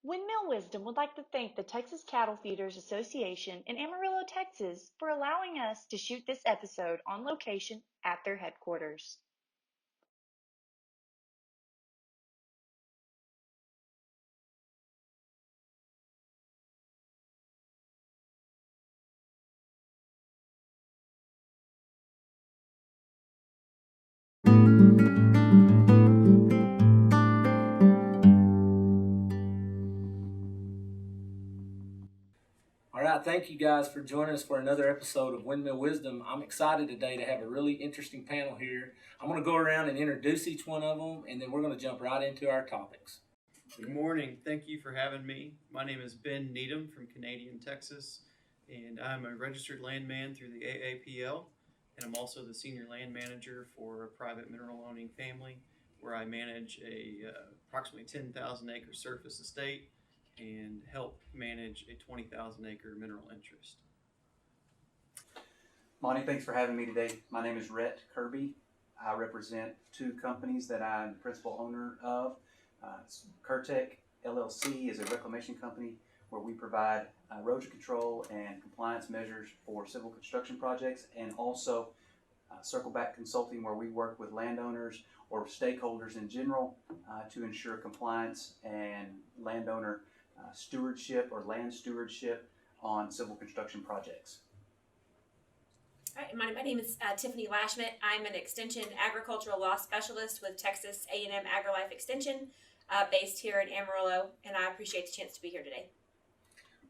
Windmill Wisdom would like to thank the Texas Cattle Feeders Association in Amarillo, Texas, for allowing us to shoot this episode on location at their headquarters. All right, thank you guys for joining us for another episode of Windmill Wisdom. I'm excited today to have a really interesting panel here. I'm going to go around and introduce each one of them, and then we're going to jump right into our topics. Good morning. Thank you for having me. My name is Ben Needham from Canadian, Texas, and I'm a registered landman through the AAPL, and I'm also the senior land manager for a private mineral owning family where I manage a approximately 10,000 acre surface estate and help manage a 20,000 acre mineral interest. Monty, thanks for having me today. My name is Rhett Kerby. I represent two companies that I'm the principal owner of. Kertec LLC is a reclamation company where we provide erosion control and compliance measures for civil construction projects, and also Circle Back Consulting, where we work with landowners or stakeholders in general to ensure compliance and landowner stewardship or land stewardship on civil construction projects. All right, my name is Tiffany Lashmet. I'm an extension agricultural law specialist with Texas A&M AgriLife Extension, based here in Amarillo, and I appreciate the chance to be here today.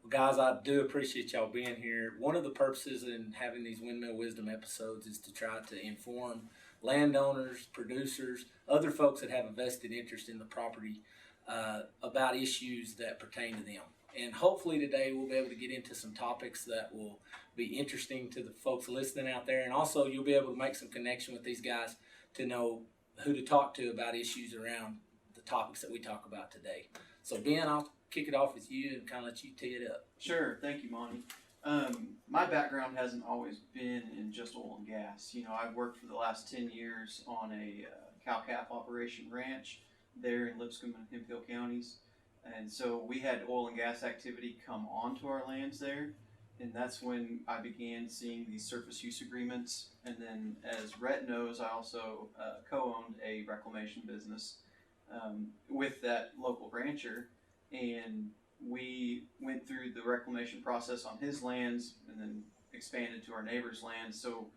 Well, guys, I do appreciate y'all being here. One of the purposes in having these Windmill Wisdom episodes is to try to inform landowners, producers, other folks that have a vested interest in the property about issues that pertain to them. And hopefully today we'll be able to get into some topics that will be interesting to the folks listening out there. And also you'll be able to make some connection with these guys to know who to talk to about issues around the topics that we talk about today. So Ben, I'll kick it off with you and kind of let you tee it up. Sure. Thank you, Monty. My background hasn't always been in just oil and gas. You know, I've worked for the last 10 years on a cow-calf operation ranch there in Lipscomb and Hemphill counties. And so we had oil and gas activity come onto our lands there. And that's when I began seeing these surface use agreements. And then, as Rhett knows, I also co-owned a reclamation business with that local rancher. And we went through the reclamation process on his lands and then expanded to our neighbor's lands. So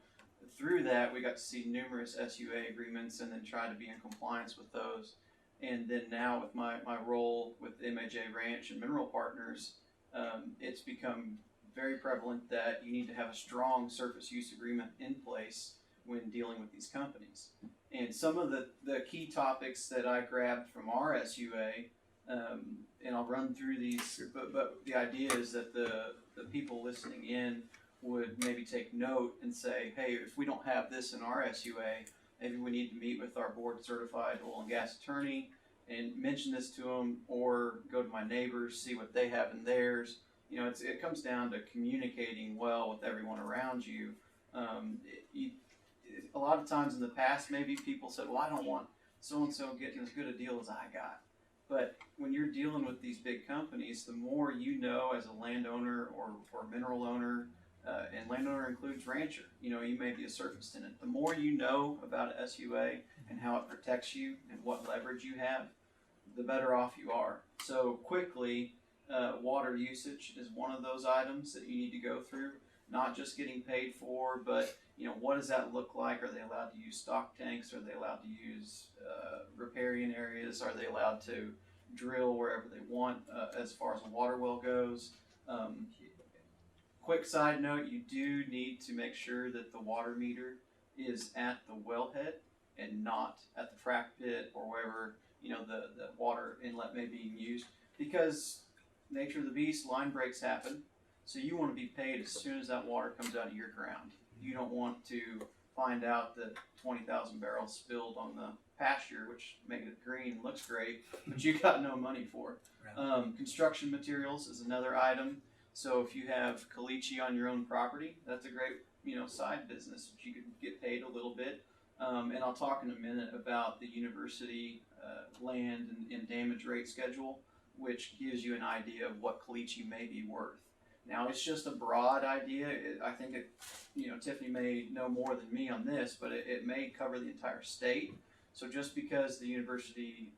through that, we got to see numerous SUA agreements and then try to be in compliance with those. And then now with my role with MAJ Ranch and Mineral Partners, it's become very prevalent that you need to have a strong surface use agreement in place when dealing with these companies. And some of the key topics that I grabbed from our SUA, and I'll run through these, but the idea is that the people listening in would maybe take note and say, hey, if we don't have this in our SUA, maybe we need to meet with our board certified oil and gas attorney and mention this to them, or go to my neighbors, see what they have in theirs. You know, it comes down to communicating well with everyone around you. A lot of times in the past, maybe people said, well, I don't want so-and-so getting as good a deal as I got. But when you're dealing with these big companies, the more you know as a landowner or mineral owner, and landowner includes rancher, you know, you may be a surface tenant. The more you know about SUA and how it protects you and what leverage you have, the better off you are. So quickly, water usage is one of those items that you need to go through, not just getting paid for, but you know, what does that look like? Are they allowed to use stock tanks? Are they allowed to use riparian areas? Are they allowed to drill wherever they want as far as a water well goes? Quick side note, you do need to make sure that the water meter is at the wellhead and not at the frac pit or wherever, you know, the water inlet may be used, because nature of the beast, line breaks happen. So you want to be paid as soon as that water comes out of your ground. You don't want to find out that 20,000 barrels spilled on the pasture, which makes it green, looks great, but you got no money for. Construction materials is another item. So if you have caliche on your own property, that's a great, you know, side business. You could get paid a little bit. And I'll talk in a minute about the university land and damage rate schedule. which gives you an idea of what caliche may be worth. Now, it's just a broad idea. I think Tiffany may know more than me on this, but it may cover the entire state. So just because the university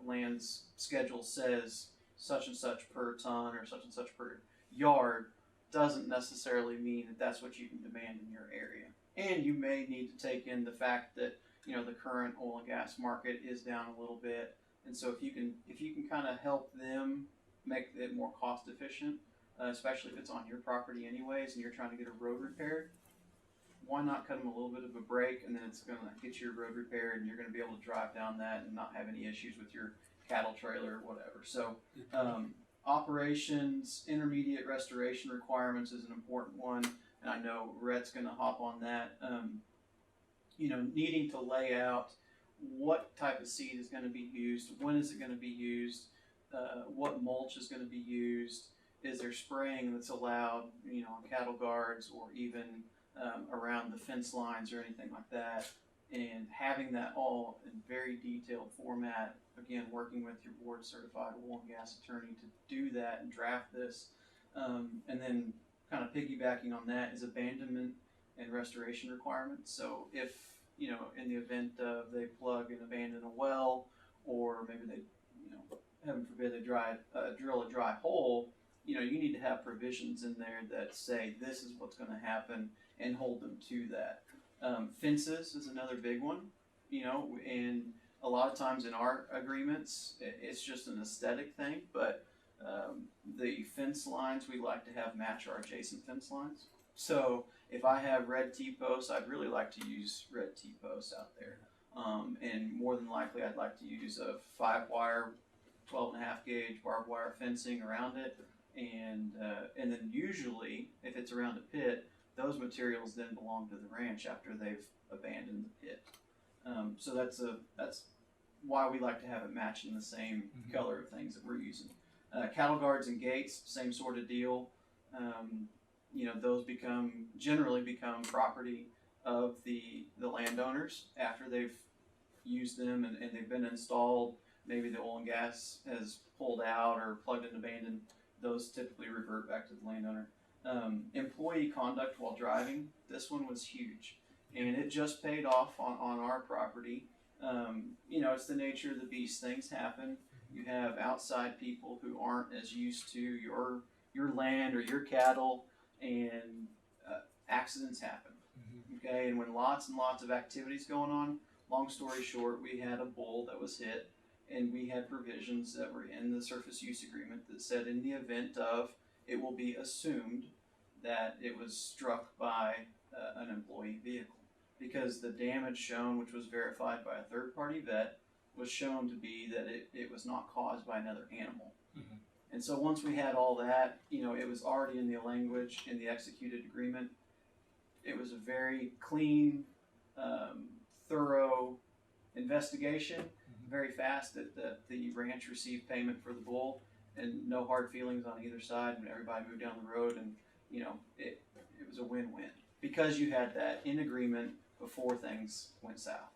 lands schedule says such and such per ton or such and such per yard doesn't necessarily mean that that's what you can demand in your area. And you may need to take in the fact that the current oil and gas market is down a little bit, and so if you can kind of help them make it more cost efficient, especially if it's on your property anyways, and you're trying to get a road repaired, why not cut them a little bit of a break, and then it's going to get your road repaired, and you're going to be able to drive down that and not have any issues with your cattle trailer or whatever. So operations, intermediate restoration requirements is an important one, and I know Rhett's going to hop on that. Needing to lay out what type of seed is going to be used, when is it going to be used, what mulch is going to be used, is there spraying that's allowed, on cattle guards or even around the fence lines or anything like that, and having that all in very detailed format, again, working with your board certified oil and gas attorney to do that and draft this, and then kind of piggybacking on that is abandonment and restoration requirements. So if, in the event of they plug and abandon a well, or maybe they, heaven forbid, they drill a dry hole, you need to have provisions in there that say this is what's going to happen and hold them to that. Fences is another big one, and a lot of times in our agreements, it's just an aesthetic thing, but the fence lines we like to have match our adjacent fence lines. So if I have red T-posts, I'd really like to use red T-posts out there. And more than likely, I'd like to use a 5-wire, 12.5 gauge barbed wire fencing around it. And then usually, if it's around a pit, those materials then belong to the ranch after they've abandoned the pit. So that's why we like to have it match in the same color of things that we're using. Cattle guards and gates, same sort of deal. Those generally become property of the landowners after they've used them and they've been installed. Maybe the oil and gas has pulled out or plugged and abandoned. Those typically revert back to the landowner. Employee conduct while driving, this one was huge, and it just paid off on our property. It's the nature of the beast. Things happen. You have outside people who aren't as used to your land or your cattle, and accidents happen. Okay, and when lots and lots of activities going on, long story short, we had a bull that was hit, and we had provisions that were in the surface use agreement that said in the event of, it will be assumed that it was struck by an employee vehicle, because the damage shown, which was verified by a third-party vet, was shown to be that it was not caused by another animal. And so once we had all that, it was already in the language in the executed agreement. It was a very clean, thorough investigation, very fast that the ranch received payment for the bull, and no hard feelings on either side, and everybody moved down the road, and it was a win-win because you had that in agreement before things went south.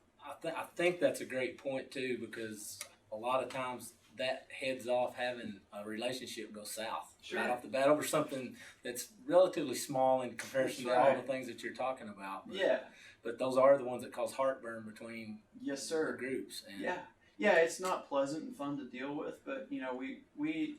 I think that's a great point too, because a lot of times that heads off having a relationship go south right off the bat over something that's relatively small in comparison to all the things that you're talking about. But those are the ones that cause heartburn between the groups. And Yeah, it's not pleasant and fun to deal with, but we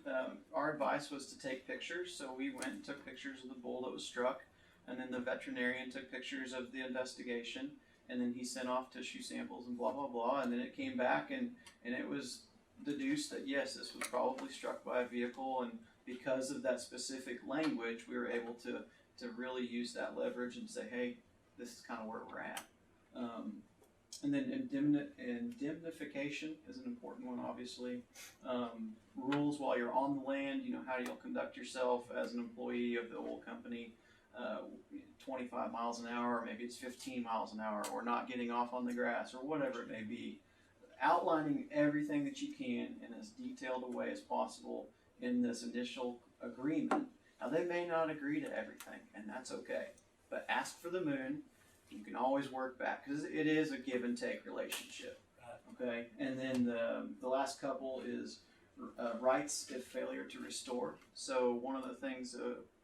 our advice was to take pictures, so we went and took pictures of the bull that was struck, and then the veterinarian took pictures of the investigation, and then he sent off tissue samples and blah blah blah, and then it came back and it was deduced that yes, this was probably struck by a vehicle, and because of that specific language, we were able to really use that leverage and say, hey, this is kind of where we're at. And then indemnification is an important one, obviously. Rules while you're on the land, how you'll conduct yourself as an employee of the oil company, 25 miles an hour, or maybe it's 15 miles an hour, or not getting off on the grass, or whatever it may be. Outlining everything that you can in as detailed a way as possible in this initial agreement. Now, they may not agree to everything, and that's okay, but ask for the moon. You can always work back, because it is a give and take relationship. Okay, and then the last couple is rights if failure to restore. So one of the things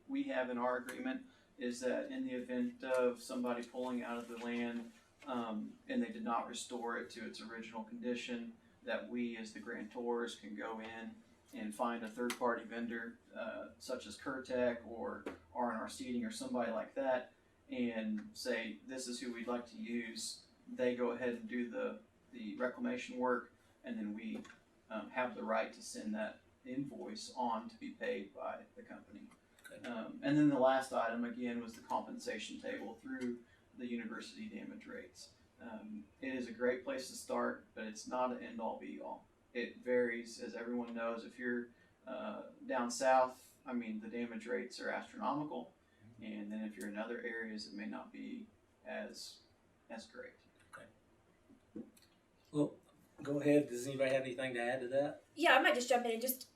we have in our agreement is that in the event of somebody pulling out of the land and they did not restore it to its original condition, that we as the grantors can go in and find a third-party vendor such as Kertec or R&R Seeding or somebody like that, and say, this is who we'd like to use. They go ahead and do the reclamation work, and then we have the right to send that invoice on to be paid by the company. Okay. And then the last item, again, was the compensation table through the university damage rates. It is a great place to start, but it's not an end-all be-all. It varies, as everyone knows. If you're down south, I mean, the damage rates are astronomical, and then if you're in other areas, it may not be as great. Okay. Well, go ahead. Does anybody have anything to add to that? Yeah, I might just jump in and just,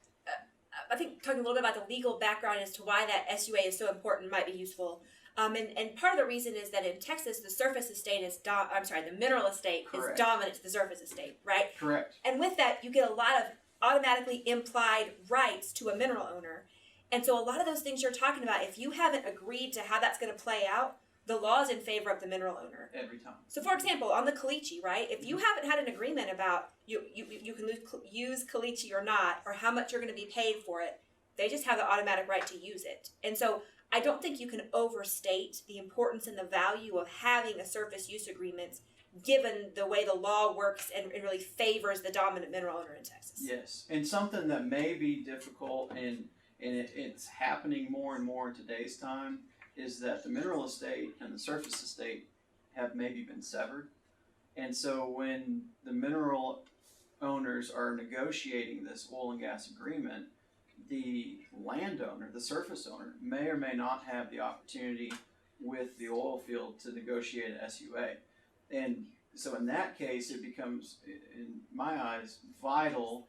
I think talking a little bit about the legal background as to why that SUA is so important might be useful. And part of the reason is that in Texas, the surface estate is, the mineral estate Correct. is dominant to the surface estate, right? Correct. And with that, you get a lot of automatically implied rights to a mineral owner. And so a lot of those things you're talking about, if you haven't agreed to how that's going to play out, the law is in favor of the mineral owner. Every time. So, for example, on the caliche, right? If you haven't had an agreement about you can use caliche or not, or how much you're going to be paid for it, they just have the automatic right to use it. And so I don't think you can overstate the importance and the value of having a surface use agreement, given the way the law works and it really favors the dominant mineral owner in Texas. Yes, and something that may be difficult and it's happening more and more in today's time is that the mineral estate and the surface estate have maybe been severed. And so when the mineral owners are negotiating this oil and gas agreement, the landowner, the surface owner, may or may not have the opportunity with the oil field to negotiate an SUA. And so in that case, it becomes, in my eyes, vital,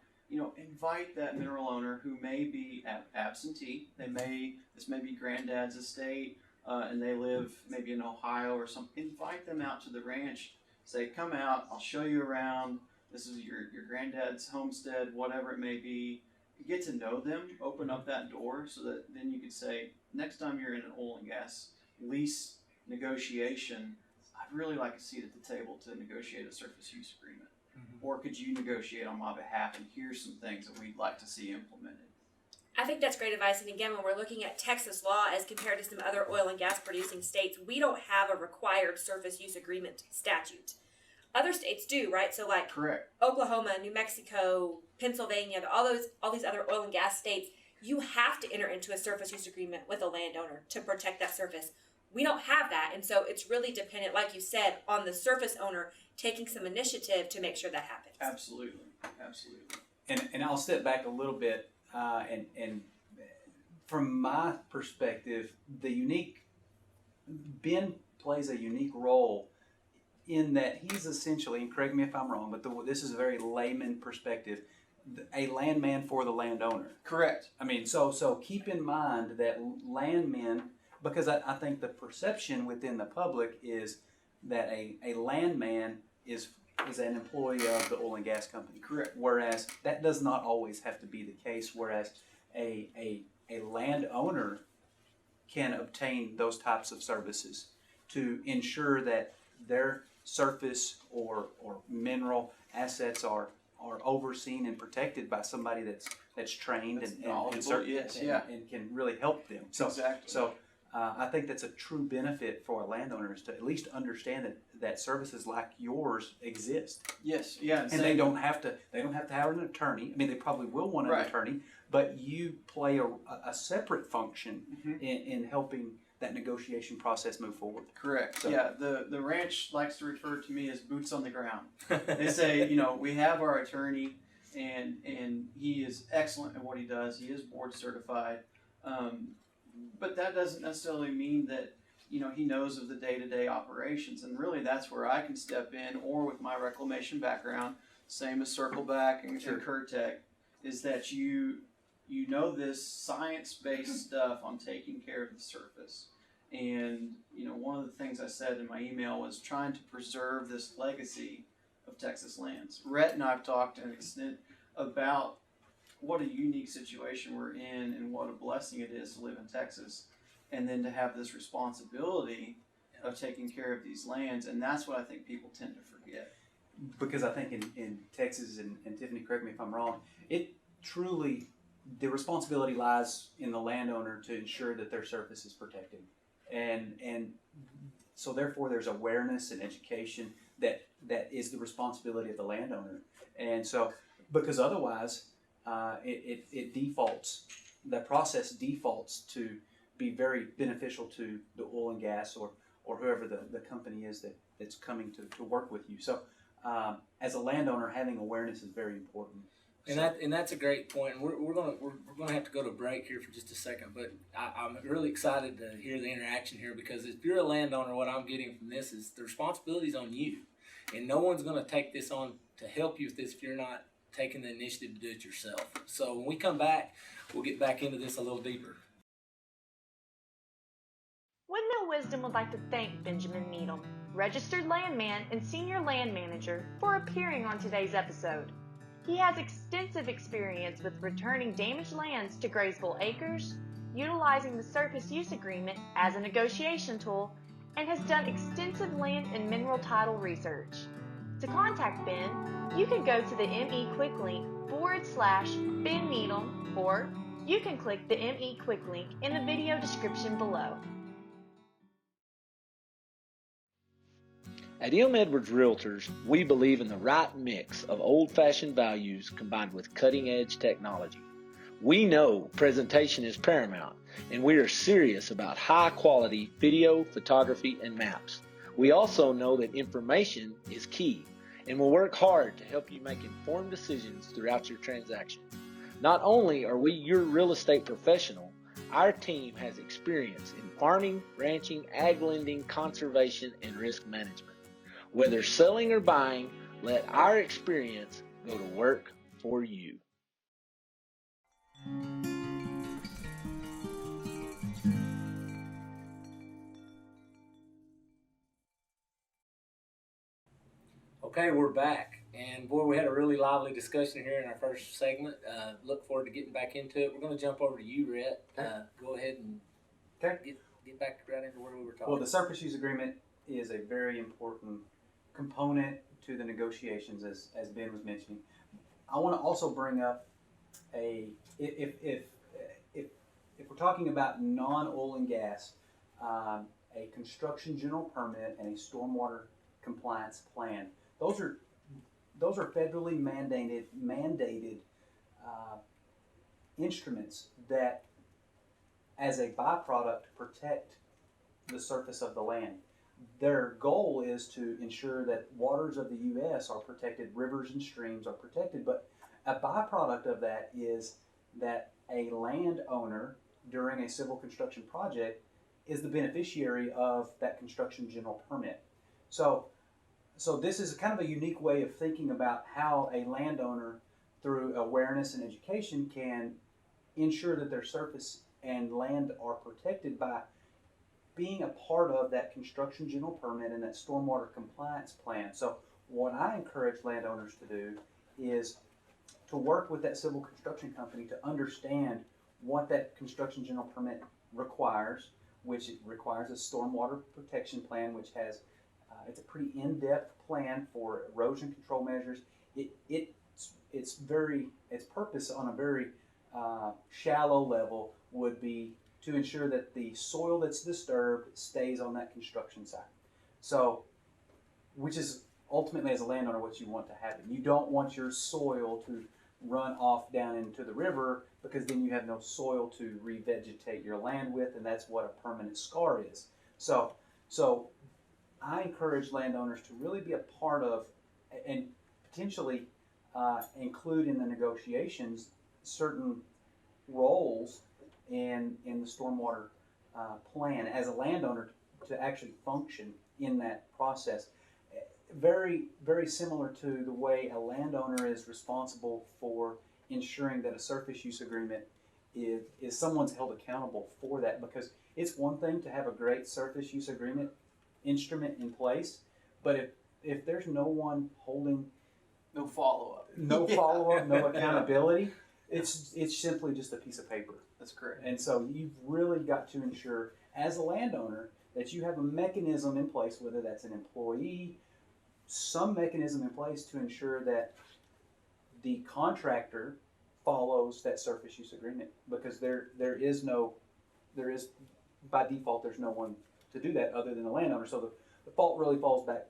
invite that mineral owner who may be absentee. This may be granddad's estate, and they live maybe in Ohio or something. Invite them out to the ranch. Say, come out, I'll show you around. This is your granddad's homestead, whatever it may be. Get to know them, open up that door so that then you could say, next time you're in an oil and gas lease negotiation, I'd really like a seat at the table to negotiate a surface use agreement. Mm-hmm. Or could you negotiate on my behalf, and here's some things that we'd like to see implemented. I think that's great advice. And again, when we're looking at Texas law as compared to some other oil and gas producing states, we don't have a required surface use agreement statute. Other states do, right? So like Correct. Oklahoma, New Mexico, Pennsylvania, all these other oil and gas states, you have to enter into a surface use agreement with a landowner to protect that surface. We don't have that, and so it's really dependent, like you said, on the surface owner taking some initiative to make sure that happens. Absolutely. And I'll step back a little bit, and from my perspective, Ben plays a unique role in that he's essentially, and correct me if I'm wrong, but this is a very layman perspective, a landman for the landowner. Correct. I mean, so keep in mind that landmen, because I think the perception within the public is that a landman is an employee of the oil and gas company. Correct. Whereas that does not always have to be the case. Whereas a landowner can obtain those types of services to ensure that their surface or mineral assets are overseen and protected by somebody that's trained and can really help them. So, exactly. So I think that's a true benefit for landowners to at least understand that services like yours exist. Yes, yeah, and they don't have to have an attorney. I mean, they probably will want an attorney, but you play a separate function in helping that negotiation process move forward. Correct. So, yeah, the ranch likes to refer to me as boots on the ground. They say, we have our attorney, and he is excellent at what he does. He is board certified, but that doesn't necessarily mean that he knows of the day-to-day operations. And really, that's where I can step in, or with my reclamation background, same as Circleback and Kertec, is that you know this science-based stuff on taking care of the surface. And, one of the things I said in my email was trying to preserve this legacy of Texas lands. Rhett and I have talked to an extent about what a unique situation we're in, and what a blessing it is to live in Texas, and then to have this responsibility of taking care of these lands. And that's what I think people tend to forget. Because I think in Texas, and Tiffany, correct me if I'm wrong, it truly, the responsibility lies in the landowner to ensure that their surface is protected. And so therefore there's awareness and education that is the responsibility of the landowner. And so, because otherwise it defaults, that process defaults to be very beneficial to the oil and gas or whoever the company is that's coming to work with you. So as a landowner, having awareness is very important. And that's a great point. And we're gonna have to go to a break here for just a second. But I'm really excited to hear the interaction here, because if you're a landowner, what I'm getting from this is the responsibility's on you, and no one's gonna take this on to help you with this if you're not taking the initiative to do it yourself. So when we come back, we'll get back into this a little deeper. Windmill Wisdom would like to thank Benjamin Needham, registered landman and senior land manager, for appearing on today's episode. He has extensive experience with returning damaged lands to grazable acres, utilizing the surface use agreement as a negotiation tool, and has done extensive land and mineral title research. To contact Ben, you can go to the ME Quick link /Ben Needham, or you can click the ME Quick link in the video description below. At M. Edwards Realtors, we believe in the right mix of old-fashioned values combined with cutting-edge technology. We know presentation is paramount, and we are serious about high-quality video, photography, and maps. We also know that information is key, and will work hard to help you make informed decisions throughout your transaction. Not only are we your real estate professional, our team has experience in farming, ranching, ag lending, conservation, and risk management. Whether selling or buying, let our experience go to work for you. Okay, we're back. And boy, we had a really lively discussion here in our first segment. Look forward to getting back into it. We're going to jump over to you, Rhett. Go ahead and get back right into where we were talking. Well, the surface use agreement is a very important component to the negotiations, as Ben was mentioning. I want to also bring up if we're talking about non-oil and gas, a construction general permit and a stormwater compliance plan. Those are federally mandated instruments that, as a byproduct, protect the surface of the land. Their goal is to ensure that waters of the U.S. are protected, rivers and streams are protected, but a byproduct of that is that a landowner during a civil construction project is the beneficiary of that construction general permit. So this is kind of a unique way of thinking about how a landowner, through awareness and education, can ensure that their surface and land are protected by being a part of that construction general permit and that stormwater compliance plan. So what I encourage landowners to do is to work with that civil construction company to understand what that construction general permit requires, which it requires a stormwater protection plan, which has it's a pretty in-depth plan for erosion control measures. Its purpose on a very shallow level would be to ensure that the soil that's disturbed stays on that construction site. So, which is ultimately, as a landowner, what you want to happen. You don't want your soil to run off down into the river, because then you have no soil to revegetate your land with, and that's what a permanent scar is. So I encourage landowners to really be a part of and potentially include in the negotiations certain roles in the stormwater plan as a landowner to actually function in that process. Very, very similar to the way a landowner is responsible for ensuring that a surface use agreement is someone's held accountable for that, because it's one thing to have a great surface use agreement instrument in place, but if there's no one holding No follow-up. no accountability, It's simply just a piece of paper. That's correct. And so you've really got to ensure, as a landowner, that you have a mechanism in place, whether that's an employee, some mechanism in place to ensure that the contractor follows that surface use agreement, because there is by default, there's no one to do that other than the landowner. So the fault really falls back,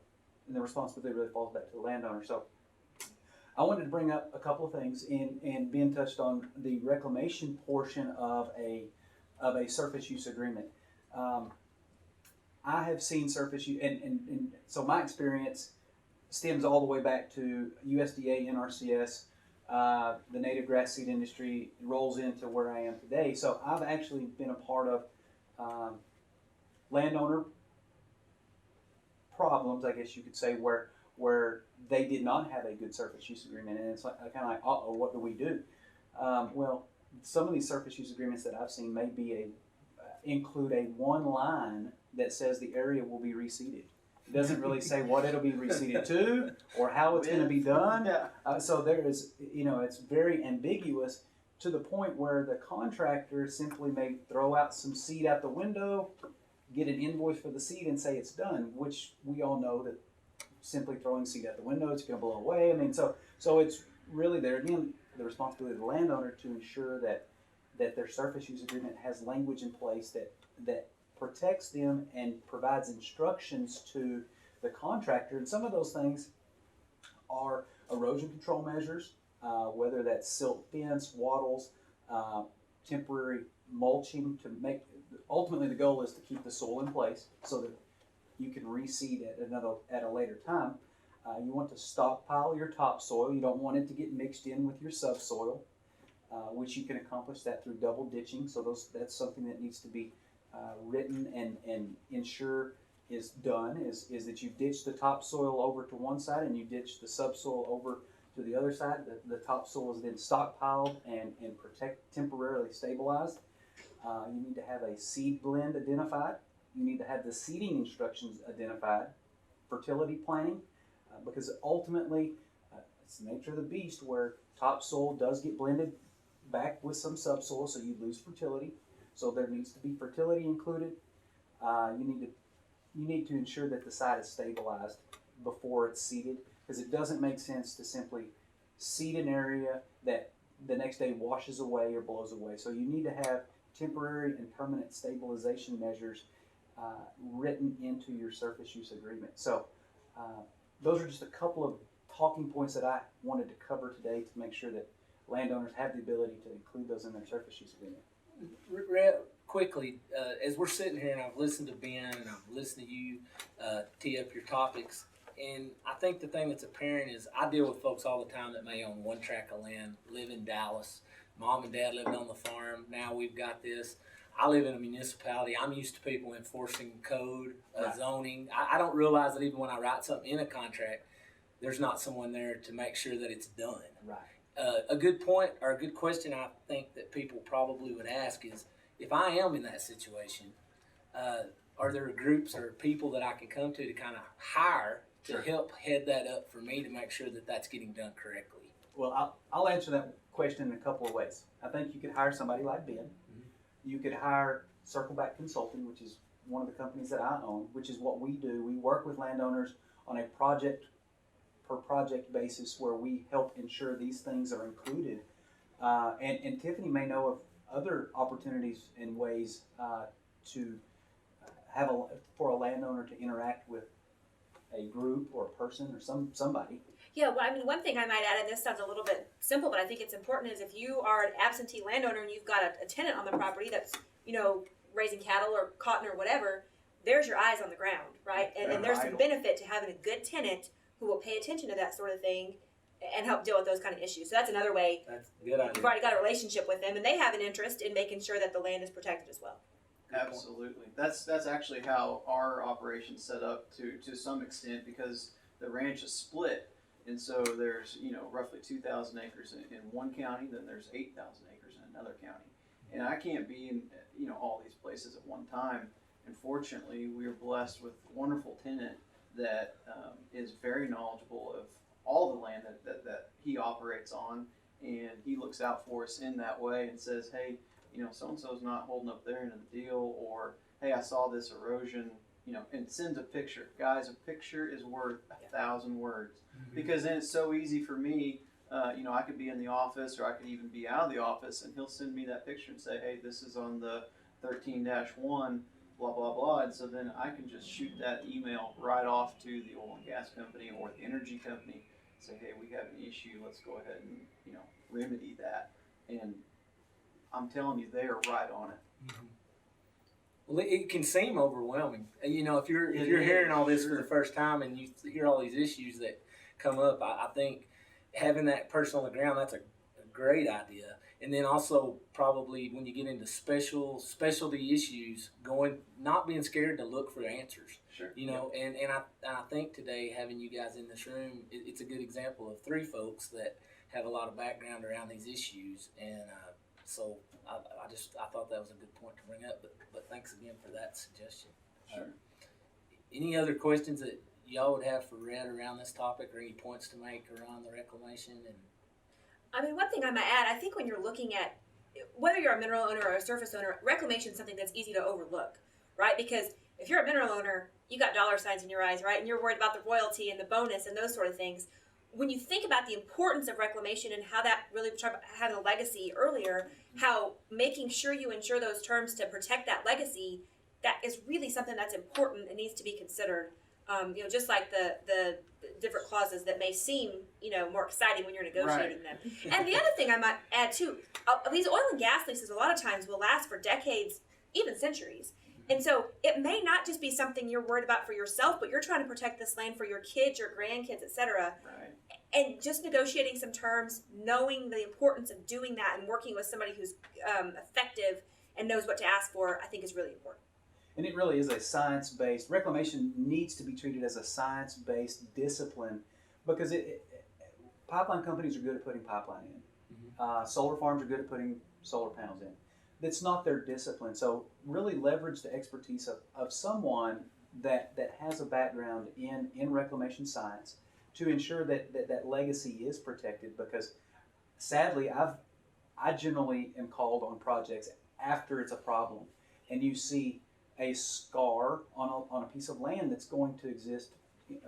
and the responsibility really falls back to the landowner. So I wanted to bring up a couple of things, and Ben touched on the reclamation portion of a surface use agreement. I have seen surface use, and so my experience stems all the way back to USDA, NRCS, the native grass seed industry, rolls into where I am today. So I've actually been a part of landowner problems, I guess you could say, where they did not have a good surface use agreement, and it's like, kind of like, uh-oh, what do we do? Well, some of these surface use agreements that I've seen may be include a one line that says the area will be reseeded. It doesn't really say what it'll be reseeded to or how it's going to be done. Yeah. So there is, it's very ambiguous, to the point where the contractor simply may throw out some seed out the window, get an invoice for the seed, and say it's done, which we all know that simply throwing seed out the window, it's going to blow away. I mean, so it's really there again, the responsibility of the landowner to ensure that their surface use agreement has language in place that protects them and provides instructions to the contractor. And some of those things are erosion control measures, whether that's silt fence, wattles, temporary mulching to make. Ultimately, the goal is to keep the soil in place so that you can reseed at a later time. You want to stockpile your topsoil. You don't want it to get mixed in with your subsoil, which you can accomplish that through double ditching. So that's something that needs to be written and ensure is done, is that you ditch the topsoil over to one side and you ditch the subsoil over to the other side. The topsoil is then stockpiled and temporarily stabilized. You need to have a seed blend identified. You need to have the seeding instructions identified, fertility planning, because ultimately it's the nature of the beast where topsoil does get blended back with some subsoil, so you lose fertility. So there needs to be fertility included. You need to ensure that the site is stabilized before it's seeded, because it doesn't make sense to simply seed an area that the next day washes away or blows away. So you need to have temporary and permanent stabilization measures written into your surface use agreement. So those are just a couple of talking points that I wanted to cover today to make sure that landowners have the ability to include those in their surface use agreement. Quickly, as we're sitting here and I've listened to Ben and I've listened to you tee up your topics, and I think the thing that's apparent is I deal with folks all the time that may own one tract of land, live in Dallas. Mom and dad lived on the farm. Now we've got this. I live in a municipality. I'm used to people enforcing code, Right. zoning. I don't realize that even when I write something in a contract, there's not someone there to make sure that it's done. Right. A good point or a good question I think that people probably would ask is, if I am in that situation, are there groups or people that I can come to kind of hire to Sure. help head that up for me to make sure that that's getting done correctly? Well, I'll answer that question in a couple of ways. I think you could hire somebody like Ben. You could hire Circleback Consulting, which is one of the companies that I own, which is what we do. We work with landowners on a project per project basis where we help ensure these things are included. And Tiffany may know of other opportunities and ways to have for a landowner to interact with a group or a person or somebody. Yeah, well, I mean, one thing I might add, and this sounds a little bit simple, but I think it's important, is if you are an absentee landowner and you've got a tenant on the property that's, raising cattle or cotton or whatever, there's your eyes on the ground, right? And there's some benefit to having a good tenant who will pay attention to that sort of thing and help deal with those kind of issues. So that's another way. That's a good idea. You've already got a relationship with them, and they have an interest in making sure that the land is protected as well. Absolutely. That's actually how our operation's set up to some extent, because the ranch is split. And so there's, roughly 2,000 acres in one county, then there's 8,000 acres in another county. And I can't be in, all these places at one time. And fortunately, we are blessed with a wonderful tenant that is very knowledgeable of all the land that he operates on. and he looks out for us in that way and says, hey, so and so's not holding up their end of the deal, or hey, I saw this erosion, and sends a picture. Guys, a picture is worth 1,000 words, because then it's so easy for me. I could be in the office, or I could even be out of the office, and he'll send me that picture and say, hey, this is on the 13-1, blah, blah, blah. And so then I can just shoot that email right off to the oil and gas company or the energy company, say, hey, we have an issue, let's go ahead and, remedy that. And I'm telling you, they are right on it. Mm-hmm. Well, it can seem overwhelming. If you're hearing all this for the first time and you hear all these issues that come up, I think having that person on the ground, that's a great idea. And then also probably when you get into specialty issues, not being scared to look for answers. Sure. And I think today having you guys in this room, it's a good example of three folks that have a lot of background around these issues. And so I thought that was a good point to bring up. But thanks again for that suggestion. Sure. Any other questions that y'all would have for Rhett around this topic, or any points to make around the reclamation? And one thing I might add, I think when you're looking at whether you're a mineral owner or a surface owner, reclamation is something that's easy to overlook, right? Because if you're a mineral owner, you got dollar signs in your eyes, right? And you're worried about the royalty and the bonus and those sort of things. When you think about the importance of reclamation and how that really having a legacy earlier, how making sure you ensure those terms to protect that legacy, that is really something that's important and needs to be considered. Just like the different clauses that may seem, more exciting when you're negotiating them. And the other thing I might add too, these oil and gas leases a lot of times will last for decades, even centuries. And so it may not just be something you're worried about for yourself, but you're trying to protect this land for your kids, your grandkids, etc. Right. And just negotiating some terms, knowing the importance of doing that and working with somebody who's effective and knows what to ask for, I think is really important. And it really is a science-based, reclamation needs to be treated as a science-based discipline, because pipeline companies are good at putting pipeline in. Solar farms are good at putting solar panels in. That's not their discipline. So really leverage the expertise of someone that has a background in reclamation science to ensure that legacy is protected, because sadly I generally am called on projects after it's a problem and you see a scar on a piece of land that's going to exist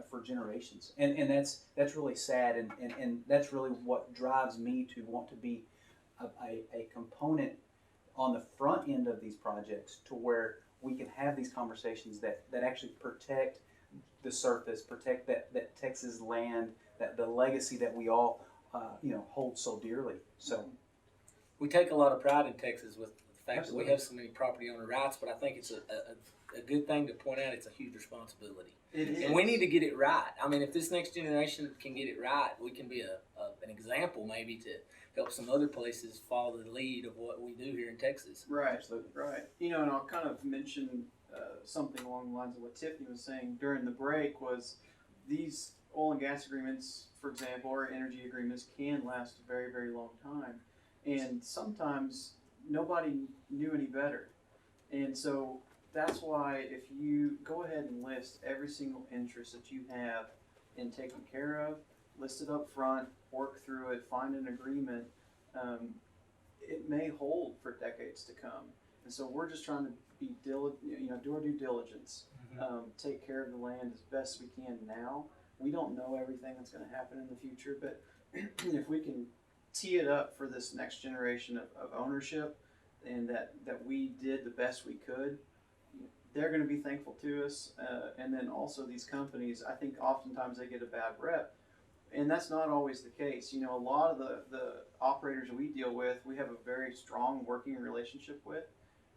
for generations, and that's really sad, and that's really what drives me to want to be a component on the front end of these projects, to where we can have these conversations that actually protect the surface, protect that Texas land, that the legacy that we all hold so dearly. So we take a lot of pride in Texas with the fact that we have so many property owner rights, but I think it's a good thing to point out. It's a huge responsibility. It is. And we need to get it right. I mean, if this next generation can get it right, we can be an example maybe to help some other places follow the lead of what we do here in Texas. Right. Absolutely. Right. And I'll kind of mention something along the lines of what Tiffany was saying during the break, was these oil and gas agreements, for example, or energy agreements, can last a very, very long time. And sometimes nobody knew any better. And so that's why if you go ahead and list every single interest that you have in taking care of, list it up front, work through it, find an agreement, it may hold for decades to come. And so we're just trying to be diligent, do our due diligence, take care of the land as best we can now. We don't know everything that's going to happen in the future, but if we can tee it up for this next generation of ownership, and that we did the best we could, they're going to be thankful to us. And then also these companies, I think oftentimes they get a bad rep, and that's not always the case. A lot of the operators we deal with, we have a very strong working relationship with,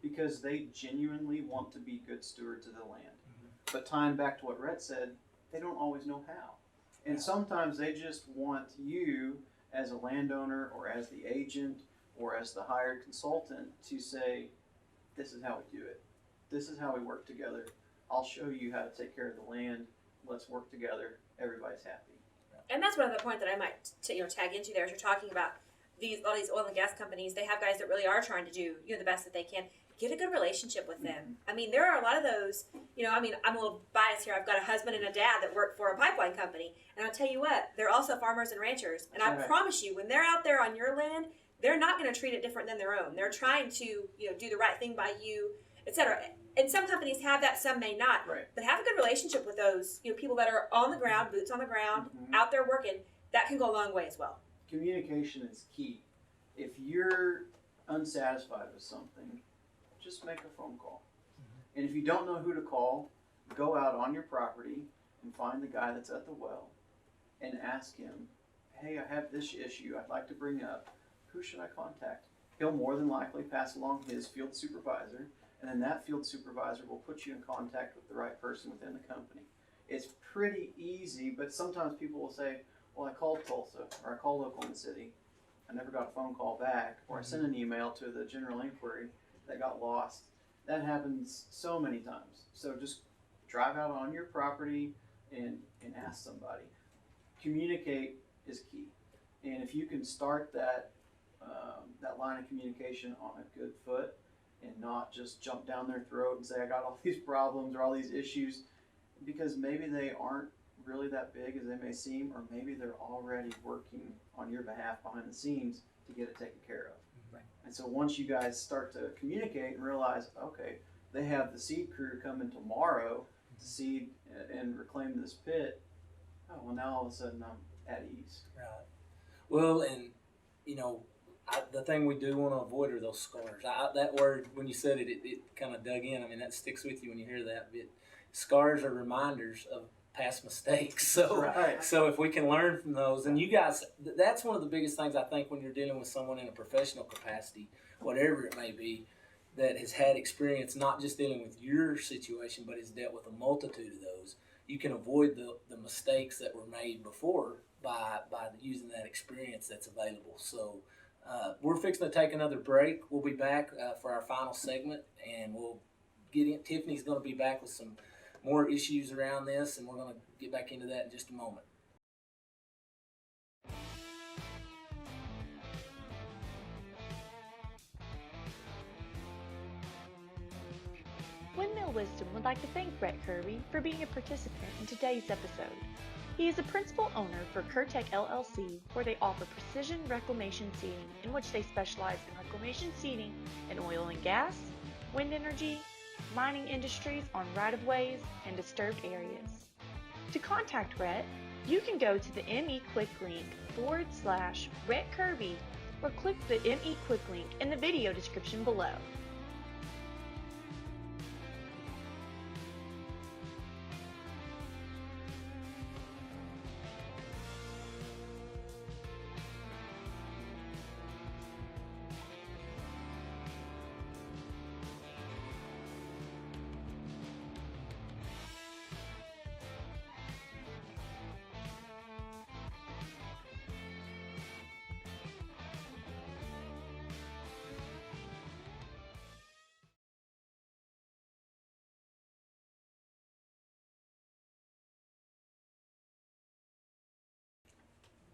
because they genuinely want to be good stewards of the land. But tying back to what Rhett said, they don't always know how. And sometimes they just want you as a landowner or as the agent or as the hired consultant to say, this is how we do it. This is how we work together. I'll show you how to take care of the land. Let's work together. Everybody's happy. And that's one other point that I might tag into there, as you're talking about all these oil and gas companies, they have guys that really are trying to do, the best that they can. Get a good relationship with them. I mean, there are a lot of those, I'm a little biased here. I've got a husband and a dad that work for a pipeline company. And I'll tell you what, they're also farmers and ranchers. And I promise you, when they're out there on your land, they're not going to treat it different than their own. They're trying to, do the right thing by you, etc. And some companies have that, some may not. Right. But have a good relationship with those, people that are on the ground, boots on the ground, out there working. That can go a long way as well. Communication is key. If you're unsatisfied with something, just make a phone call. And if you don't know who to call, go out on your property and find the guy that's at the well and ask him, hey, I have this issue I'd like to bring up. Who should I contact? He'll more than likely pass along his field supervisor, and then that field supervisor will put you in contact with the right person within the company. It's pretty easy, but sometimes people will say, well, I called Tulsa, or I called Oklahoma City. I never got a phone call back, or I sent an email to the general inquiry that got lost. That happens so many times. So just drive out on your property and ask somebody. Communicate is key. And if you can start that line of communication on a good foot and not just jump down their throat and say, I got all these problems or all these issues, because maybe they aren't really that big as they may seem, or maybe they're already working on your behalf behind the scenes to get it taken care of. Right. And so once you guys start to communicate and realize, okay, they have the seed crew coming tomorrow to seed and reclaim this pit, oh, well, now all of a sudden I'm at ease. Right. Well, and the thing we do want to avoid are those scars. That word, when you said it kind of dug in. I mean, that sticks with you when you hear that bit. Scars are reminders of past mistakes. So, Right. So if we can learn from those, and you guys, that's one of the biggest things I think when you're dealing with someone in a professional capacity, whatever it may be, that has had experience not just dealing with your situation, but has dealt with a multitude of those. You can avoid the mistakes that were made before by using that experience that's available. So we're fixing to take another break. We'll be back for our final segment, and we'll get in. Tiffany's going to be back with some more issues around this, and we're going to get back into that in just a moment. Windmill Wisdom would like to thank Rhett Kerby for being a participant in today's episode. He is a principal owner for Kertec LLC, where they offer precision reclamation seeding, in which they specialize in reclamation seeding in oil and gas, wind energy, mining industries on right-of-ways, and disturbed areas. To contact Rhett, you can go to the ME Quick link /Rhett Kerby, or click the ME Quick link in the video description below.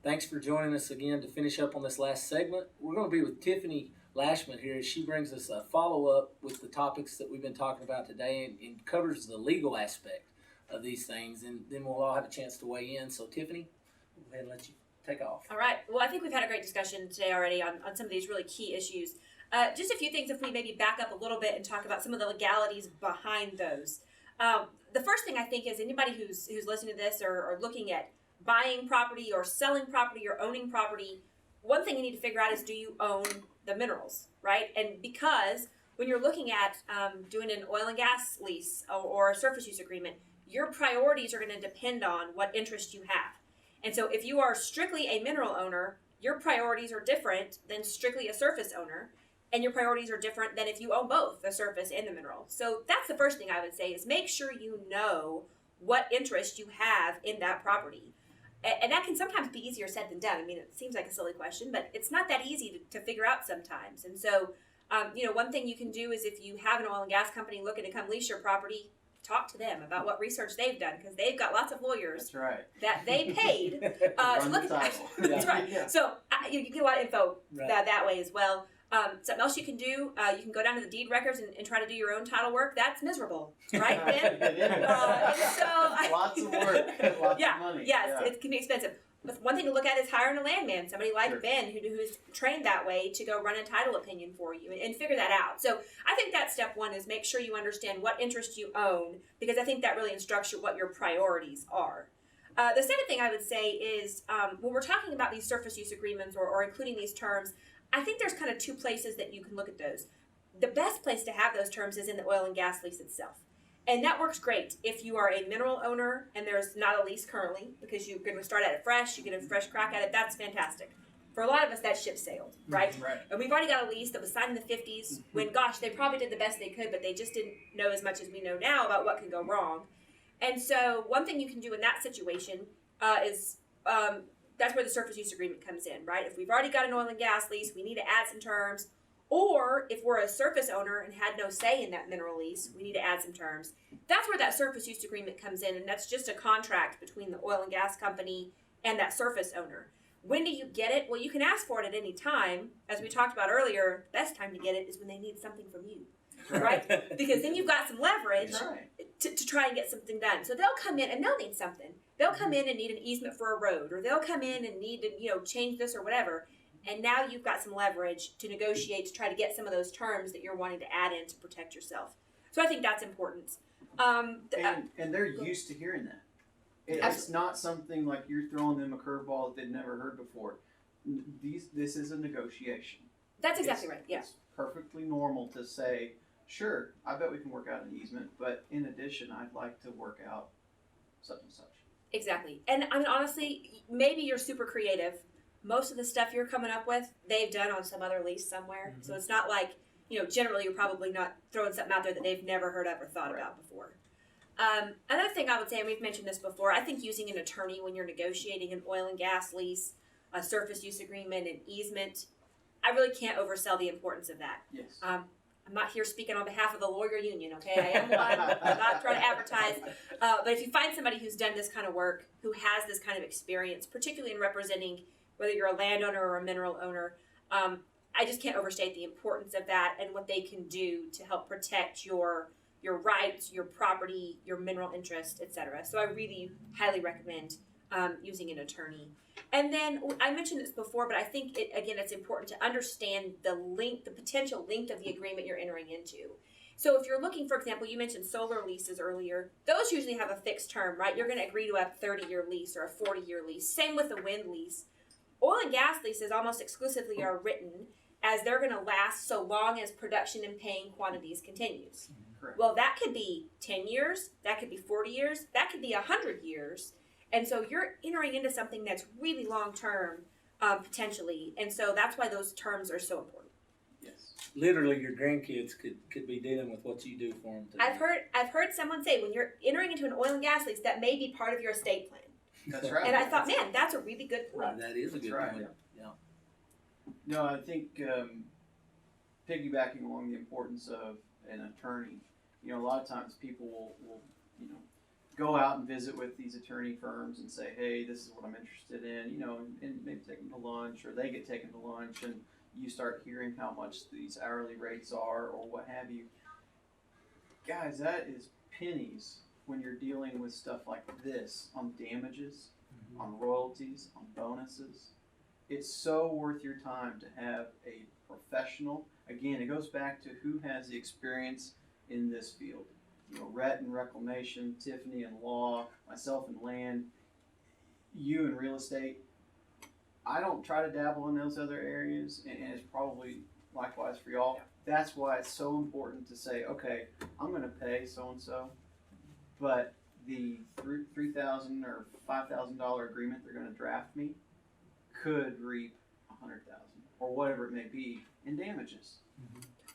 Thanks for joining us again to finish up on this last segment. We're going to be with Tiffany Lashmet here as she brings us a follow-up with the topics that we've been talking about today and covers the legal aspect of these things. And then we'll all have a chance to weigh in. So, Tiffany, we'll go ahead and let you take off. All right. Well, I think we've had a great discussion today already on some of these really key issues. Just a few things if we maybe back up a little bit and talk about some of the legalities behind those. The first thing I think is anybody who's listening to this or looking at buying property or selling property or owning property, one thing you need to figure out is, do you own the minerals, right? And because when you're looking at doing an oil and gas lease or a surface use agreement, your priorities are going to depend on what interest you have. And so if you are strictly a mineral owner, your priorities are different than strictly a surface owner, and your priorities are different than if you own both the surface and the mineral. So that's the first thing I would say, is make sure you know what interest you have in that property. And that can sometimes be easier said than done. I mean, it seems like a silly question, but it's not that easy to figure out sometimes. And so, one thing you can do is, if you have an oil and gas company looking to come lease your property, talk to them about what research they've done, because they've got lots of lawyers That's right. that they paid to Run look the at that. title. That's right. Yeah. So you get a lot of info Right. that way as well. Something else you can do, you can go down to the deed records and try to do your own title work. That's miserable, right, Ben? It is. Lots of work, lots Yeah, of money. yes, Yeah. it can be expensive. But one thing to look at is hiring a landman, somebody like Sure. Ben, who's trained that way to go run a title opinion for you and figure that out. So I think that's step one, is make sure you understand what interest you own, because I think that really instructs you what your priorities are. The second thing I would say is when we're talking about these surface use agreements or including these terms, I think there's kind of two places that you can look at those. The best place to have those terms is in the oil and gas lease itself. And that works great if you are a mineral owner and there's not a lease currently, because you're going to start at it fresh, you get a fresh crack at it. That's fantastic. For a lot of us, that ship sailed, right? Right. And we've already got a lease that was signed in the 50s when, gosh, they probably did the best they could, but they just didn't know as much as we know now about what can go wrong. And so one thing you can do in that situation is that's where the surface use agreement comes in, right? If we've already got an oil and gas lease, we need to add some terms. Or if we're a surface owner and had no say in that mineral lease, we need to add some terms. That's where that surface use agreement comes in, and that's just a contract between the oil and gas company and that surface owner. When do you get it? Well, you can ask for it at any time. As we talked about earlier, best time to get it is when they need something from you, right? Because then you've got some leverage That's right. to try and get something done. So they'll come in and they'll need something. They'll come in and need an easement for a road, or they'll come in and need to, change this or whatever. And now you've got some leverage to negotiate to try to get some of those terms that you're wanting to add in to protect yourself. So I think that's important. And they're used to hearing that. It's not something like you're throwing them a curveball that they've never heard before. This is a negotiation. That's exactly right. Yeah. It's perfectly normal to say, sure, I bet we can work out an easement, but in addition, I'd like to work out such and such. Exactly. And I mean, honestly, maybe you're super creative. Most of the stuff you're coming up with, they've done on some other lease somewhere. Mm-hmm. So it's not like, generally you're probably not throwing something out there that they've never heard of or thought about before. Another thing I would say, and we've mentioned this before, I think using an attorney when you're negotiating an oil and gas lease, a surface use agreement, an easement, I really can't oversell the importance of that. Yes. I'm not here speaking on behalf of the lawyer union, okay? I am one. I'm not trying to advertise. But if you find somebody who's done this kind of work, who has this kind of experience, particularly in representing whether you're a landowner or a mineral owner, I just can't overstate the importance of that and what they can do to help protect your rights, your property, your mineral interest, etc. So I really highly recommend using an attorney. And then I mentioned this before, but I think it's important to understand the potential length of the agreement you're entering into. So if you're looking, for example, you mentioned solar leases earlier. Those usually have a fixed term, right? You're going to agree to a 30-year lease or a 40-year lease. Same with the wind lease. Oil and gas leases almost exclusively are written as they're going to last so long as production and paying quantities continues. Correct. Well, that could be 10 years, that could be 40 years, that could be 100 years. And so you're entering into something that's really long-term, potentially. And so that's why those terms are so important. Yes. Literally, your grandkids could be dealing with what you do for them today. I've heard someone say when you're entering into an oil and gas lease, that may be part of your estate plan. That's right. And I thought, man, that's a really good point. Right, that is a good That's right. point. Yeah. No, I think piggybacking along the importance of an attorney, a lot of times people will go out and visit with these attorney firms and say, hey, this is what I'm interested in, and maybe take them to lunch, or they get taken to lunch, and you start hearing how much these hourly rates are or what have you. Guys, that is pennies when you're dealing with stuff like this on damages, on royalties, on bonuses. It's so worth your time to have a professional. Again, it goes back to who has the experience in this field. Rhett in reclamation, Tiffany in law, myself in land, you in real estate. I don't try to dabble in those other areas, and it's probably likewise for y'all. That's why it's so important to say, okay, I'm going to pay so-and-so, but the $3,000 or $5,000 agreement they're going to draft me could reap $100,000 or whatever it may be in damages.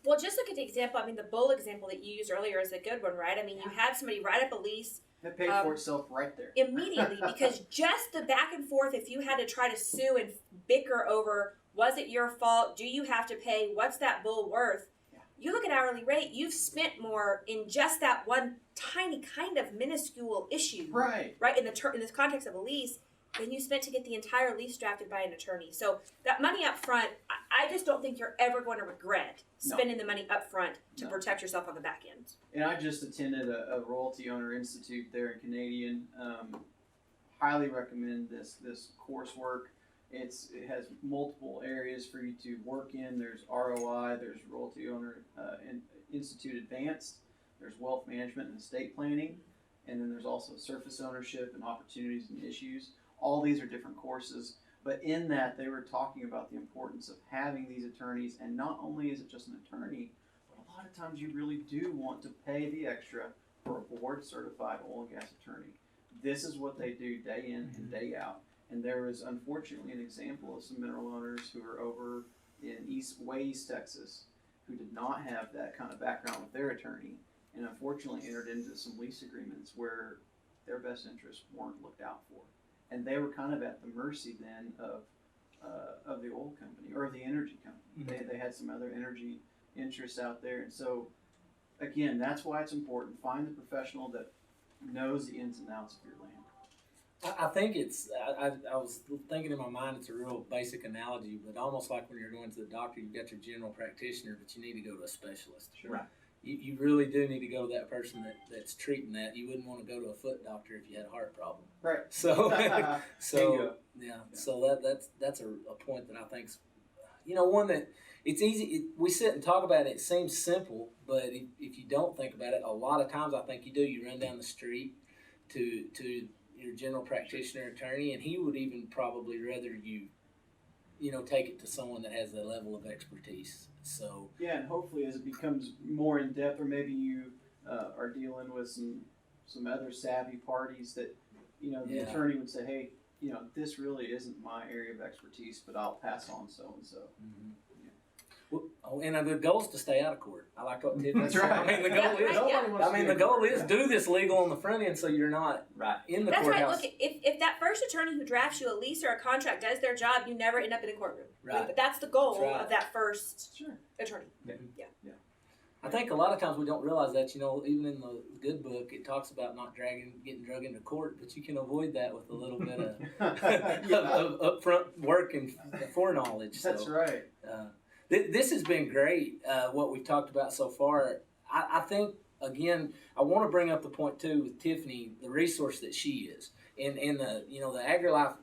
Well, just look at the example. I mean, the bull example that you used earlier is a good one, right? I mean, you had somebody write up a lease. That paid for itself right there. Immediately, because just the back and forth, if you had to try to sue and bicker over, was it your fault? Do you have to pay? What's that bull worth? Yeah. you look at hourly rate, you've spent more in just that one tiny kind of minuscule issue, Right. in the context of a lease, than you spent to get the entire lease drafted by an attorney. So that money up front, I just don't think you're ever going to regret spending the money up front to protect yourself on the back end. And I just attended a Royalty Owner Institute there in Canadian. Highly recommend this coursework. It has multiple areas for you to work in. There's ROI, there's Royalty Owner Institute Advanced, there's Wealth Management and Estate Planning, and then there's also Surface Ownership and Opportunities and Issues. All these are different courses, but in that they were talking about the importance of having these attorneys, and not only is it just an attorney, but a lot of times you really do want to pay the extra for a board-certified oil and gas attorney. This is what they do day in and day out. And there was unfortunately an example of some mineral owners who are over in way East Texas who did not have that kind of background with their attorney, and unfortunately entered into some lease agreements where their best interests weren't looked out for. And they were kind of at the mercy then of the oil company or the energy company. They had some other energy interests out there. And so, again, that's why it's important. Find the professional that knows the ins and outs of your land. I think I was thinking in my mind, it's a real basic analogy, but almost like when you're going to the doctor, you've got your general practitioner, but you need to go to a specialist. Sure. Right. You really do need to go to that person that's treating that. You wouldn't want to go to a foot doctor if you had a heart problem. Right. So, Bingo. so that's a point that I think's, one that it's easy. We sit and talk about it. It seems simple, but if you don't think about it, a lot of times I think you do. You run down the street to your general practitioner attorney, and he would even probably rather you take it to someone that has that level of expertise. So yeah, and hopefully as it becomes more in depth, or maybe you are dealing with some other savvy parties that the attorney would say, hey, this really isn't my area of expertise, but I'll pass on so and so. Well, and the goal is to stay out of court. I like what Tiffany That's said. right. I mean, the goal is. Nobody wants to be the in goal court. is do this legal on the front end, so you're not in the That's courthouse. right. Look, if that first attorney who drafts you a lease or a contract does their job, you never end up in a courtroom. Right. But that's the goal That's right. of that first Sure. attorney. Yeah. I think a lot of times we don't realize that, even in the good book, it talks about not getting drug into court, but you can avoid that with a little bit of upfront work and foreknowledge. That's right. This has been great, what we've talked about so far. I think, again, I want to bring up the point, too, with Tiffany, the resource that she is. And the AgriLife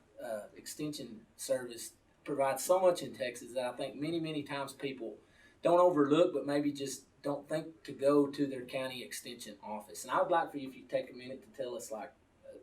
Extension Service provides so much in Texas that I think many, many times people don't overlook, but maybe just don't think to go to their county extension office. And I would like for you, if you take a minute to tell us,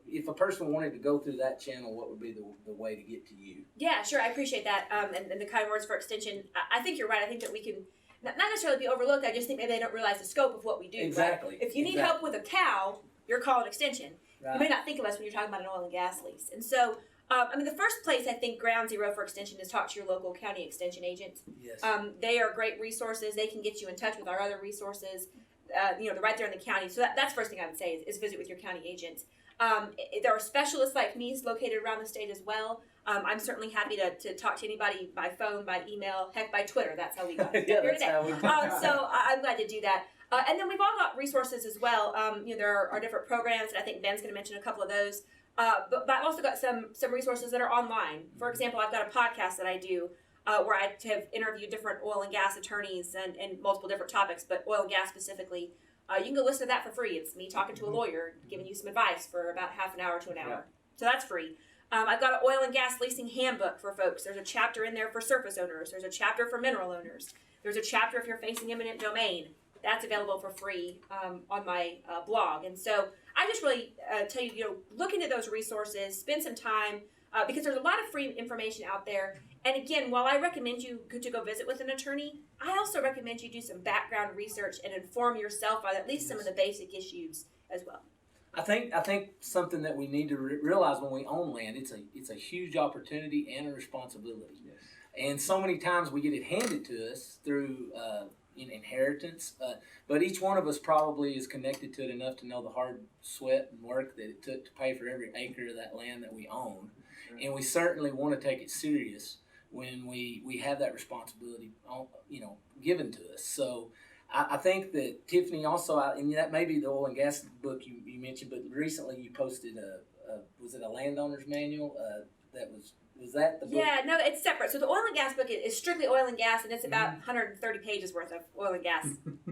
if a person wanted to go through that channel, what would be the way to get to you? Yeah, sure. I appreciate that. And the kind words for extension. I think you're right. I think that we can not necessarily be overlooked. I just think maybe they don't realize the scope of what we do. Exactly. Right? If you need help with a cow, you're calling extension. Right. You may not think of us when you're talking about an oil and gas lease. And so, the first place I think ground zero for extension is talk to your local county extension agent. Yes. They are great resources. They can get you in touch with our other resources. They're right there in the county. So that's the first thing I would say is visit with your county agent. There are specialists like me located around the state as well. I'm certainly happy to talk to anybody by phone, by email, heck, by Twitter. That's how we got here today. So I'm glad to do that. And then we've all got resources as well. There are different programs, and I think Ben's going to mention a couple of those. But I've also got some resources that are online. For example, I've got a podcast that I do where I have interviewed different oil and gas attorneys and multiple different topics, but oil and gas specifically. You can go listen to that for free. It's me talking to a lawyer, giving you some advice for about half an hour to an hour. Yeah. So that's free. I've got an oil and gas leasing handbook for folks. There's a chapter in there for surface owners. There's a chapter for mineral owners. There's a chapter if you're facing eminent domain. That's available for free on my blog. And so I just really tell you, look into those resources, spend some time, because there's a lot of free information out there. And again, while I recommend you to go visit with an attorney, I also recommend you do some background research and inform yourself on at least some of the basic issues as well. I think something that we need to realize when we own land, it's a huge opportunity and a responsibility. Yes. And so many times we get it handed to us through inheritance, but each one of us probably is connected to it enough to know the hard sweat and work that it took to pay for every acre of that land that we own. Right. And we certainly want to take it serious when we have that responsibility, given to us. So I think that Tiffany also, and that may be the oil and gas book you mentioned, but recently you posted was it a landowner's manual? Was that the book? Yeah, no, it's separate. So the oil and gas book is strictly oil and gas, and it's about 130 pages worth of oil and gas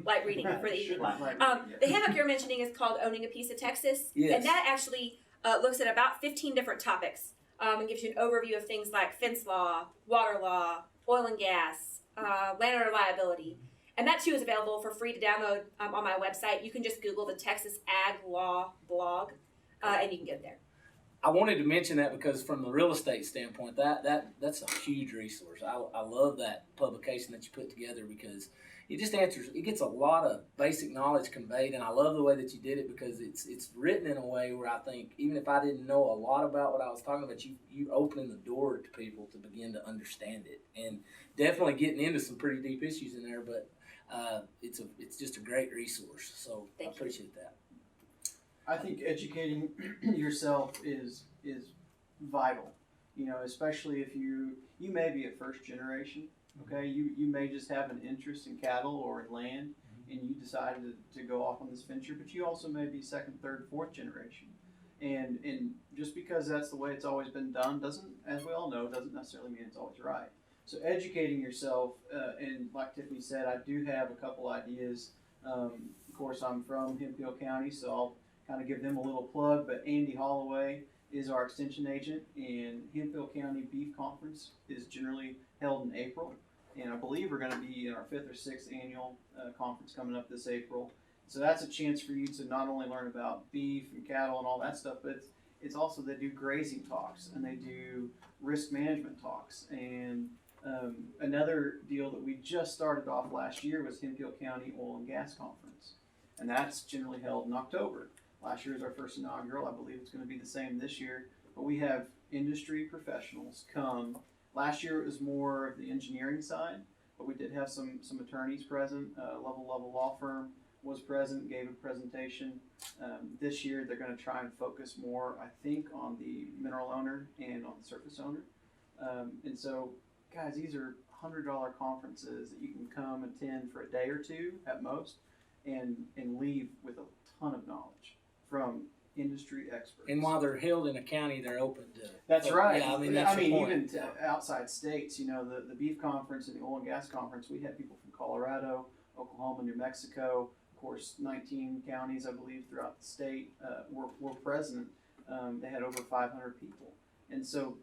light reading for the evening. The handbook you're mentioning is called Owning a Piece of Texas, Yes. and that actually looks at about 15 different topics and gives you an overview of things like fence law, water law, oil and gas, landowner liability. And that too is available for free to download on my website. You can just Google the Texas Ag Law blog, and you can get there. I wanted to mention that because from the real estate standpoint, that's a huge resource. I love that publication that you put together because it just it gets a lot of basic knowledge conveyed, and I love the way that you did it because it's written in a way where I think even if I didn't know a lot about what I was talking about, you opening the door to people to begin to understand it, and definitely getting into some pretty deep issues in there, but it's just a great resource, so I appreciate that. I think educating yourself is vital, especially if you may be a first generation, okay? You may just have an interest in cattle or in land, and you decided to go off on this venture, but you also may be second, third, fourth generation. And just because that's the way it's always been done doesn't, as we all know, doesn't necessarily mean it's always right. So educating yourself, and like Tiffany said, I do have a couple ideas. Of course, I'm from Hemphill County, so I'll kind of give them a little plug, but Andy Holloway is our extension agent, and Hemphill County Beef Conference is generally held in April, and I believe we're going to be in our 5th or 6th annual conference coming up this April. So that's a chance for you to not only learn about beef and cattle and all that stuff, but it's also they do grazing talks, and they do risk management talks, and another deal that we just started off last year was Hemphill County Oil and Gas Conference, and that's generally held in October. Last year was our first inaugural. I believe it's going to be the same this year. But we have industry professionals come. Last year it was more of the engineering side, but we did have some attorneys present. Level Law Firm was present, gave a presentation. This year they're going to try and focus more, I think, on the mineral owner and on the surface owner. And so, guys, these are $100 conferences that you can come attend for a day or two at most, and leave with a ton of knowledge from industry experts. And while they're held in a county, they're open to. That's right. Yeah, that's the point. Even to outside states, the beef conference and the oil and gas conference, we had people from Colorado, Oklahoma, New Mexico, of course, 19 counties, I believe, throughout the state were present. They had over 500 people. And so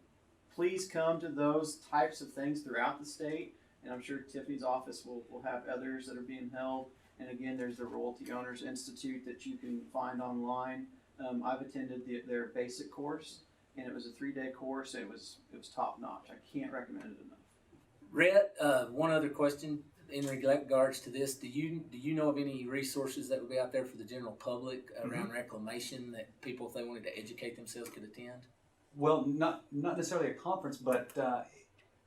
please come to those types of things throughout the state. And I'm sure Tiffany's office will have others that are being held. And again, there's the Royalty Owners Institute that you can find online. I've attended their basic course, and it was a 3-day course. It was top notch. I can't recommend it enough. Rhett, one other question in regards to this: Do you know of any resources that would be out there for the general public around reclamation that people, if they wanted to educate themselves, could attend? Well, not necessarily a conference, but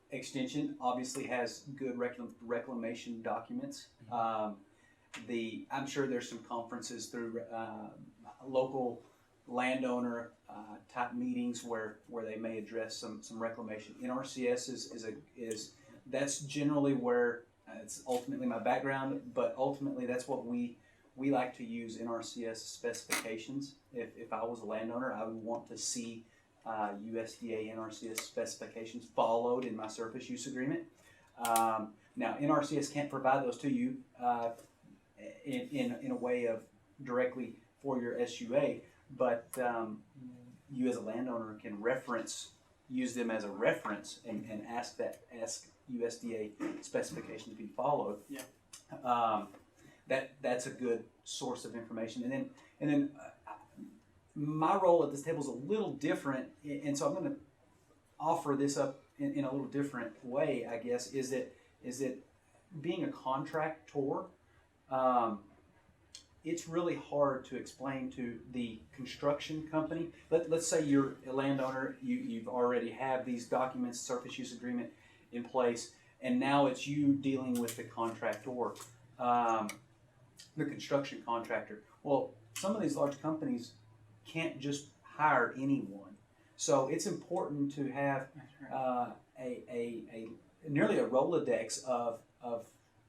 Extension obviously has good reclamation documents. I'm sure there's some conferences through local landowner type meetings where they may address some reclamation. NRCS is that's generally where it's ultimately my background, but ultimately that's what we like to use NRCS specifications. If I was a landowner, I would want to see USDA NRCS specifications followed in my surface use agreement. Now NRCS can't provide those to you in a way of directly for your SUA, but you as a landowner can use them as a reference and ask USDA specification to be followed. Yeah. That's a good source of information. And then my role at this table is a little different, and so I'm going to offer this up in a little different way, I guess. Is that being a contractor, it's really hard to explain to the construction company. Let's say you're a landowner, you've already have these documents, surface use agreement in place, and now it's you dealing with the contractor, the construction contractor. Well, some of these large companies can't just hire anyone, so it's important to have a nearly a Rolodex of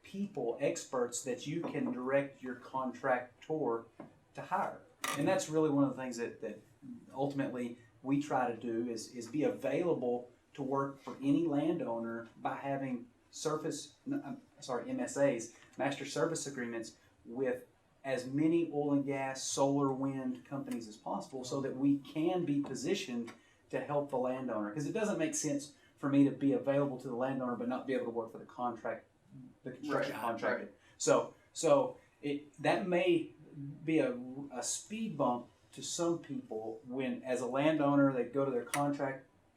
people, experts that you can direct your contractor to hire. And that's really one of the things that ultimately we try to do is be available to work for any landowner by having MSAs, master service agreements, with as many oil and gas, solar, wind companies as possible, so that we can be positioned to help the landowner. Because it doesn't make sense for me to be available to the landowner but not be able to work for the construction contractor. So that may be a speed bump to some people when, as a landowner, they go to their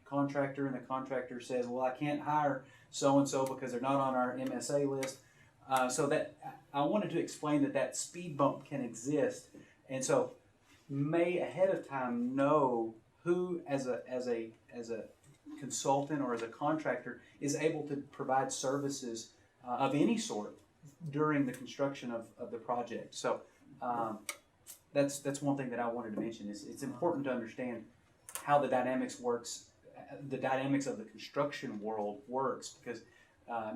contractor and the contractor says, well, I can't hire so-and-so because they're not on our MSA list. So that I wanted to explain that speed bump can exist, and so may ahead of time know who, as a consultant or as a contractor, is able to provide services of any sort during the construction of the project. So that's one thing that I wanted to mention. It's important to understand how the dynamics works, the dynamics of the construction world works, because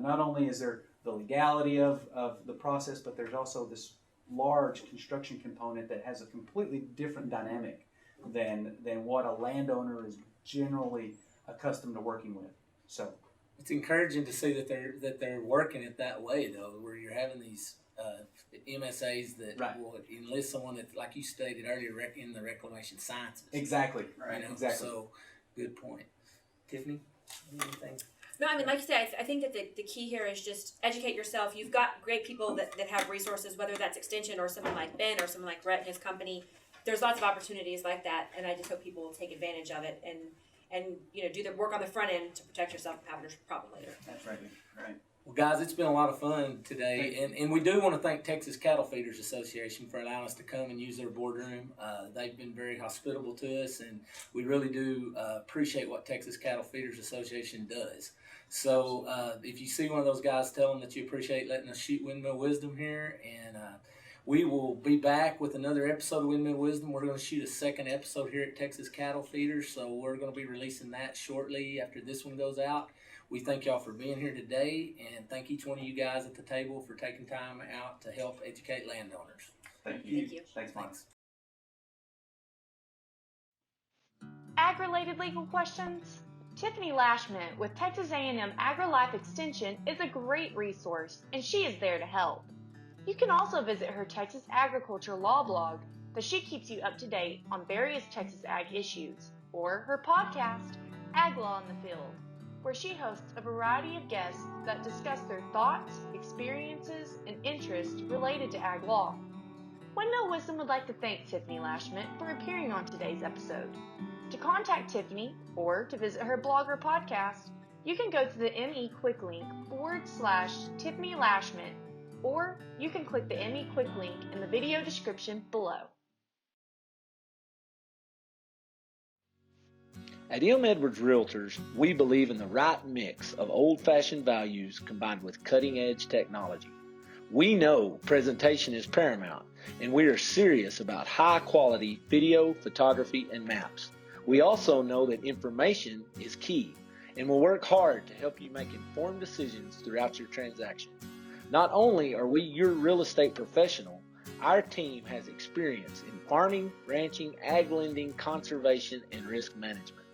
not only is there the legality of the process, but there's also this large construction component that has a completely different dynamic than what a landowner is generally accustomed to working with. So it's encouraging to see that they're working it that way, though, where you're having these MSAs that will enlist someone that, like you stated earlier, in the reclamation sciences. Exactly. Right. Exactly. So, good point. Tiffany, anything? No, I mean, like you said, I think that the key here is just educate yourself. You've got great people that have resources, whether that's Extension or someone like Ben or someone like Rhett and his company. There's lots of opportunities like that, and I just hope people will take advantage of it and do the work on the front end to protect yourself from having a problem later. That's right. Right. Well, guys, it's been a lot of fun today, and we do want to thank Texas Cattle Feeders Association for allowing us to come and use their boardroom. They've been very hospitable to us, and we really do appreciate what Texas Cattle Feeders Association does. So if you see one of those guys, tell them that you appreciate letting us shoot Windmill Wisdom here, and we will be back with another episode of Windmill Wisdom. We're going to shoot a second episode here at Texas Cattle Feeders, so we're going to be releasing that shortly after this one goes out. We thank y'all for being here today, and thank each one of you guys at the table for taking time out to help educate landowners. Thank you. Thank you. Thanks, Mike. Ag-related legal questions? Tiffany Lashmet with Texas A&M AgriLife Extension is a great resource, and she is there to help. You can also visit her Texas Agriculture Law blog, that she keeps you up to date on various Texas ag issues, or her podcast, Ag Law in the Field, where she hosts a variety of guests that discuss their thoughts, experiences, and interests related to ag law. Windmill Wisdom would like to thank Tiffany Lashmet for appearing on today's episode. To contact Tiffany or to visit her blog or podcast, you can go to the ME Quick link /Tiffany Lashmet, or you can click the ME Quick link in the video description below. At M. Edwards Realtors, we believe in the right mix of old-fashioned values combined with cutting-edge technology. We know presentation is paramount, and we are serious about high-quality video, photography, and maps. We also know that information is key, and will work hard to help you make informed decisions throughout your transaction. Not only are we your real estate professional, our team has experience in farming, ranching, ag lending, conservation, and risk management.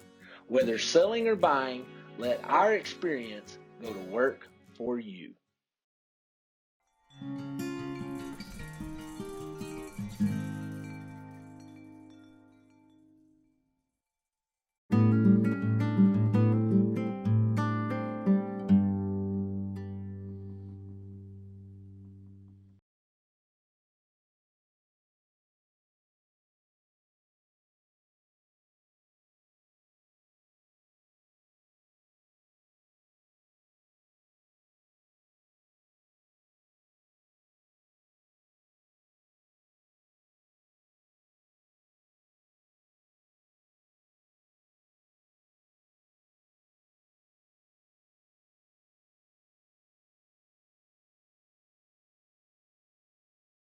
Whether selling or buying, let our experience go to work for you.